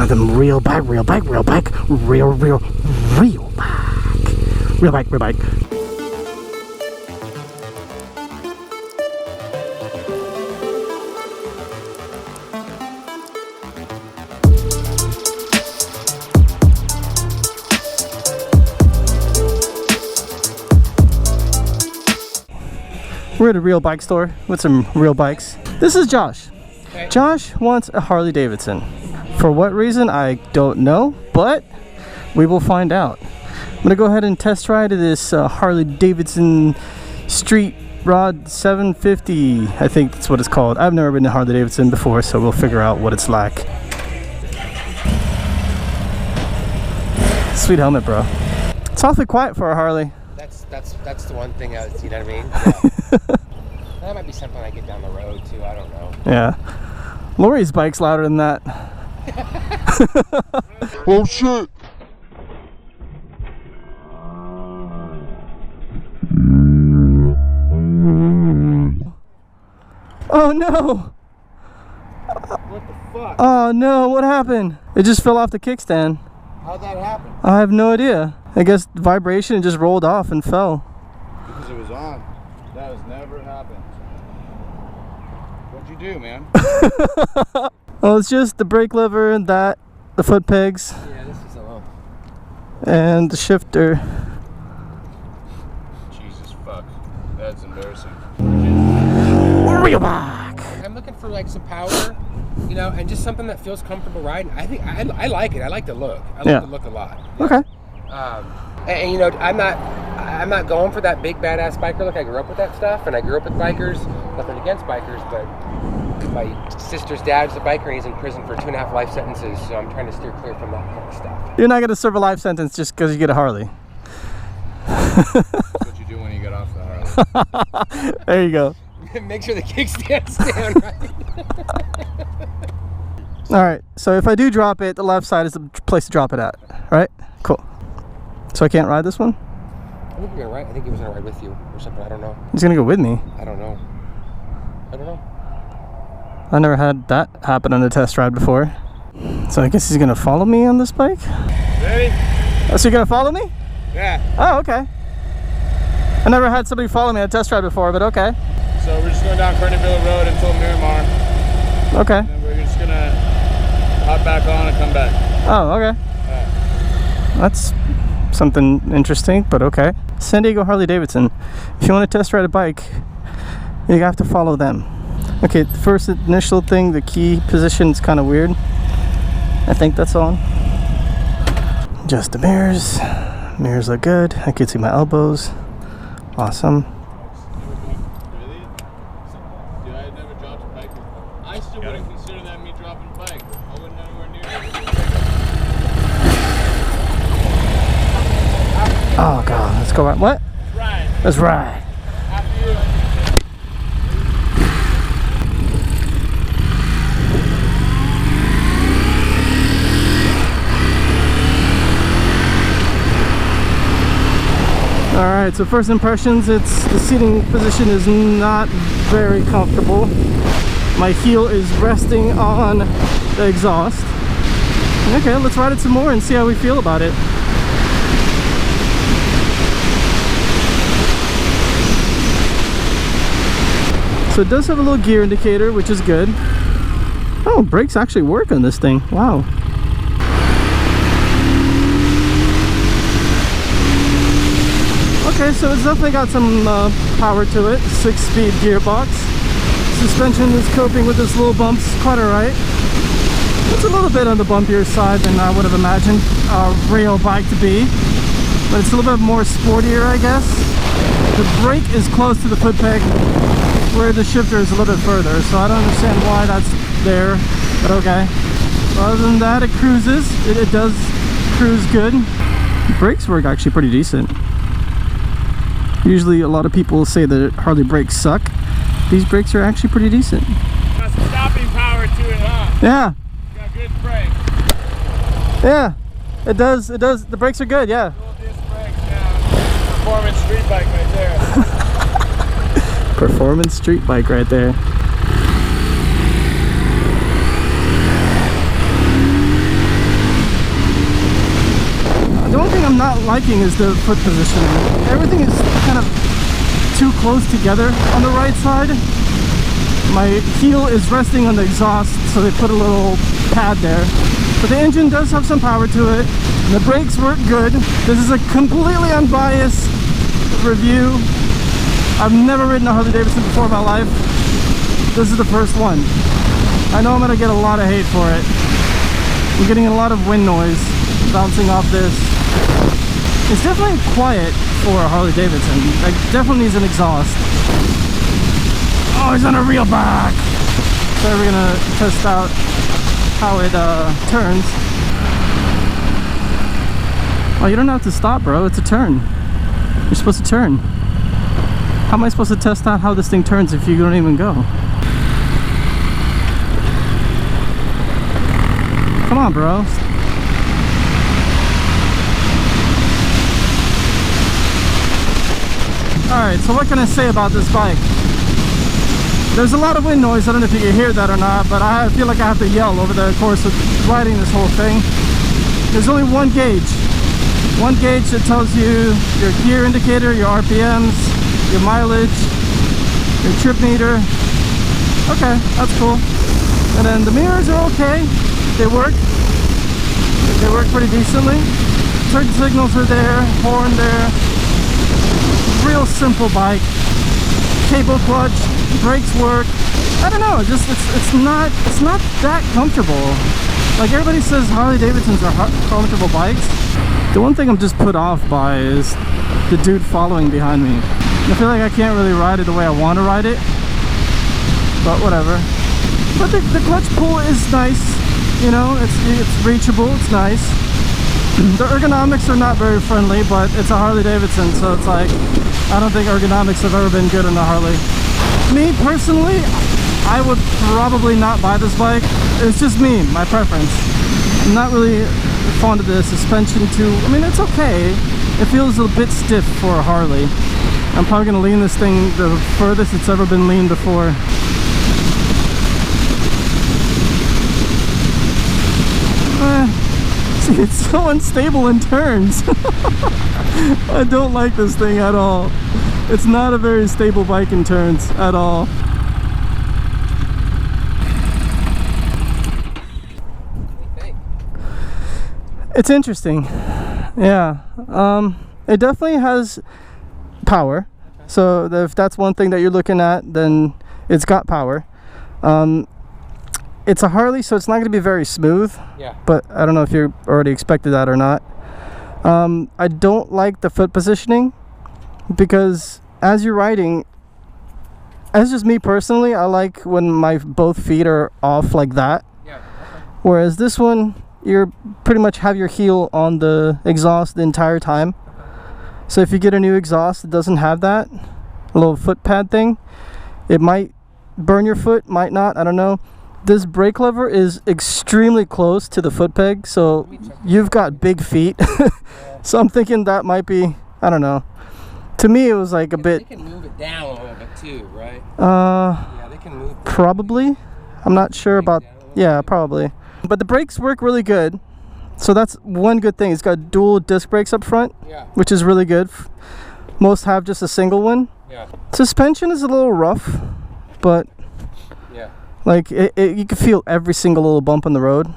One of them real bike. Real bike. Real bike. We're at a real bike store with some real bikes. This is Josh. Okay. Josh wants a Harley Davidson. For what reason, I don't know, but we will find out. I'm gonna go ahead and test ride this Harley Davidson Street Rod 750. I think that's what it's called. I've never ridden a Harley Davidson before, so we'll figure out what it's like. Sweet helmet, bro. It's awfully quiet for a Harley. That's the one thing you know what I mean? Yeah. That might be something I get down the road too, I don't know. Yeah. Lori's bike's louder than that. Oh shit! Oh no! What the fuck? Oh no, what happened? It just fell off the kickstand. How'd that happen? I have no idea. I guess vibration just rolled off and fell. Because it was on. That has never happened. What'd you do, man? Well, it's just the brake lever and that, the foot pegs. Yeah, this is alone. And the shifter. Jesus fuck. That's embarrassing. Real bike! I'm looking for like some power, you know, and just something that feels comfortable riding. I think I like it. I like the look. I like the look a lot. Okay. And you know, I'm not going for that big badass biker look. I grew up with that stuff, and I grew up with bikers. Nothing against bikers, but my sister's dad's a biker, and he's in prison for 2.5 life sentences. So I'm trying to steer clear from that kind of stuff. You're not gonna serve a life sentence just because you get a Harley. That's what you do when you get off the Harley. There you go. Make sure the kickstand's down right. Alright, so if I do drop it, the left side is the place to drop it at, right? Cool. So I can't ride this one? I think you're gonna ride. I think he was gonna ride with you or something. I don't know. He's gonna go with me. I don't know. I never had that happen on a test ride before. So I guess he's gonna follow me on this bike? Ready? Oh, so you're gonna follow me? Yeah. Oh, okay. I never had somebody follow me on a test ride before, but okay. So we're just going down Villa Road until Miramar. Okay. And then we're just gonna hop back on and come back. Oh, okay. Yeah. That's something interesting, but okay. San Diego Harley Davidson. If you want to test ride a bike, you have to follow them. Okay, the first initial thing, the key position is kind of weird. I think that's on. Just the mirrors. Mirrors look good. I can see my elbows. Awesome. Really? Dude, I had never dropped a bike before. I still wouldn't consider that me dropping a bike. I wouldn't know anywhere near it. Oh god, let's go right. What? Right. Let's ride. After you. Alright, so first impressions, the seating position is not very comfortable. My heel is resting on the exhaust. Okay, let's ride it some more and see how we feel about it. So it does have a little gear indicator, which is good. Oh, brakes actually work on this thing. Wow. Okay, so it's definitely got some power to it. 6-speed gearbox. Suspension is coping with this little bumps quite alright. It's a little bit on the bumpier side than I would have imagined a rail bike to be, but it's a little bit more sportier, I guess. The brake is close to the foot peg, where the shifter is a little bit further, so I don't understand why that's there, but okay. Other than that, it cruises. It does cruise good. The brakes work actually pretty decent. Usually a lot of people say that Harley brakes suck. These brakes are actually pretty decent. Got some stopping power to it, huh? Yeah. Got good brakes. Yeah. It does. The brakes are good, yeah. Dual disc brakes now. Performance street bike right there. Performance street bike right there. not liking is the foot positioning. Everything is kind of too close together on the right side. My heel is resting on the exhaust, so they put a little pad there. But the engine does have some power to it. The brakes work good. This is a completely unbiased review. I've never ridden a Harley Davidson before in my life. This is the first one. I know I'm gonna get a lot of hate for it. I'm getting a lot of wind noise bouncing off this. It's definitely quiet for a Harley Davidson. Like, definitely needs an exhaust. Oh, he's on a reel back. So we're gonna test out how it turns. Oh, you don't have to stop, bro. It's a turn. You're supposed to turn. How am I supposed to test out how this thing turns if you don't even go? Come on, bro. Alright, so what can I say about this bike? There's a lot of wind noise. I don't know if you can hear that or not, but I feel like I have to yell over the course of riding this whole thing. There's only one gauge. One gauge that tells you your gear indicator, your RPMs, your mileage, your trip meter. Okay, that's cool. And then the mirrors are okay. They work. They work pretty decently. Turn signals are there, horn there. Real simple bike. Cable clutch, brakes work. I don't know, just it's not that comfortable. Like everybody says Harley Davidsons are comfortable bikes. The one thing I'm just put off by is the dude following behind me. I feel like I can't really ride it the way I want to ride it, but whatever. But the clutch pull is nice, you know, it's reachable, it's nice. The ergonomics are not very friendly, but it's a Harley Davidson, so it's like, I don't think ergonomics have ever been good on a Harley. Me personally, I would probably not buy this bike. It's just me, my preference. I'm not really fond of the suspension too. I mean, it's okay. It feels a bit stiff for a Harley. I'm probably gonna lean this thing the furthest it's ever been leaned before. See, it's so unstable in turns. I don't like this thing at all. It's not a very stable bike in turns at all. It's interesting. Yeah. It definitely has power. So if that's one thing that you're looking at, then it's got power. It's a Harley, so it's not going to be very smooth. Yeah. But I don't know if you already expected that or not. I don't like the foot positioning because as you're riding, as just me personally, I like when my both feet are off like that. Yeah. Okay. Whereas this one, you're pretty much have your heel on the exhaust the entire time. So if you get a new exhaust that doesn't have that little foot pad thing, it might burn your foot, might not, I don't know. This brake lever is extremely close to the foot peg, so you've got big feet. So I'm thinking that might be, I don't know. To me it was like a bit. They can move it down a little bit too, right? Yeah, they can move. Probably. I'm not sure about, yeah, probably. But the brakes work really good. So that's one good thing. It's got dual disc brakes up front, which is really good. Most have just a single one. Yeah. Suspension is a little rough, but like you can feel every single little bump on the road.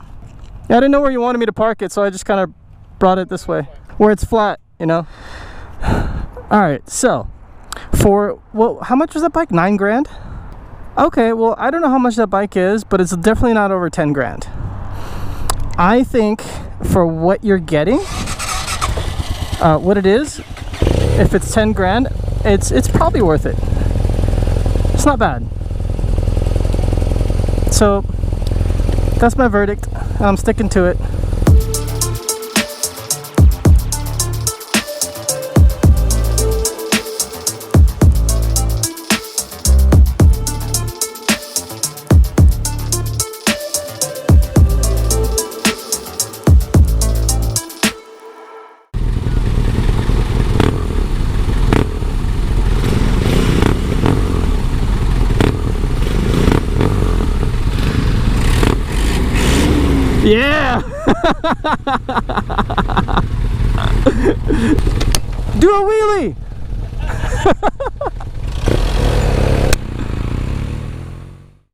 Yeah, I didn't know where you wanted me to park it, so I just kind of brought it this way, where it's flat, you know. All right, so for how much was that bike? 9 grand? Okay, well, I don't know how much that bike is, but it's definitely not over 10 grand. I think for what you're getting, what it is, if it's 10 grand, it's probably worth it. It's not bad. So that's my verdict. I'm sticking to it. Yeah! Do a wheelie!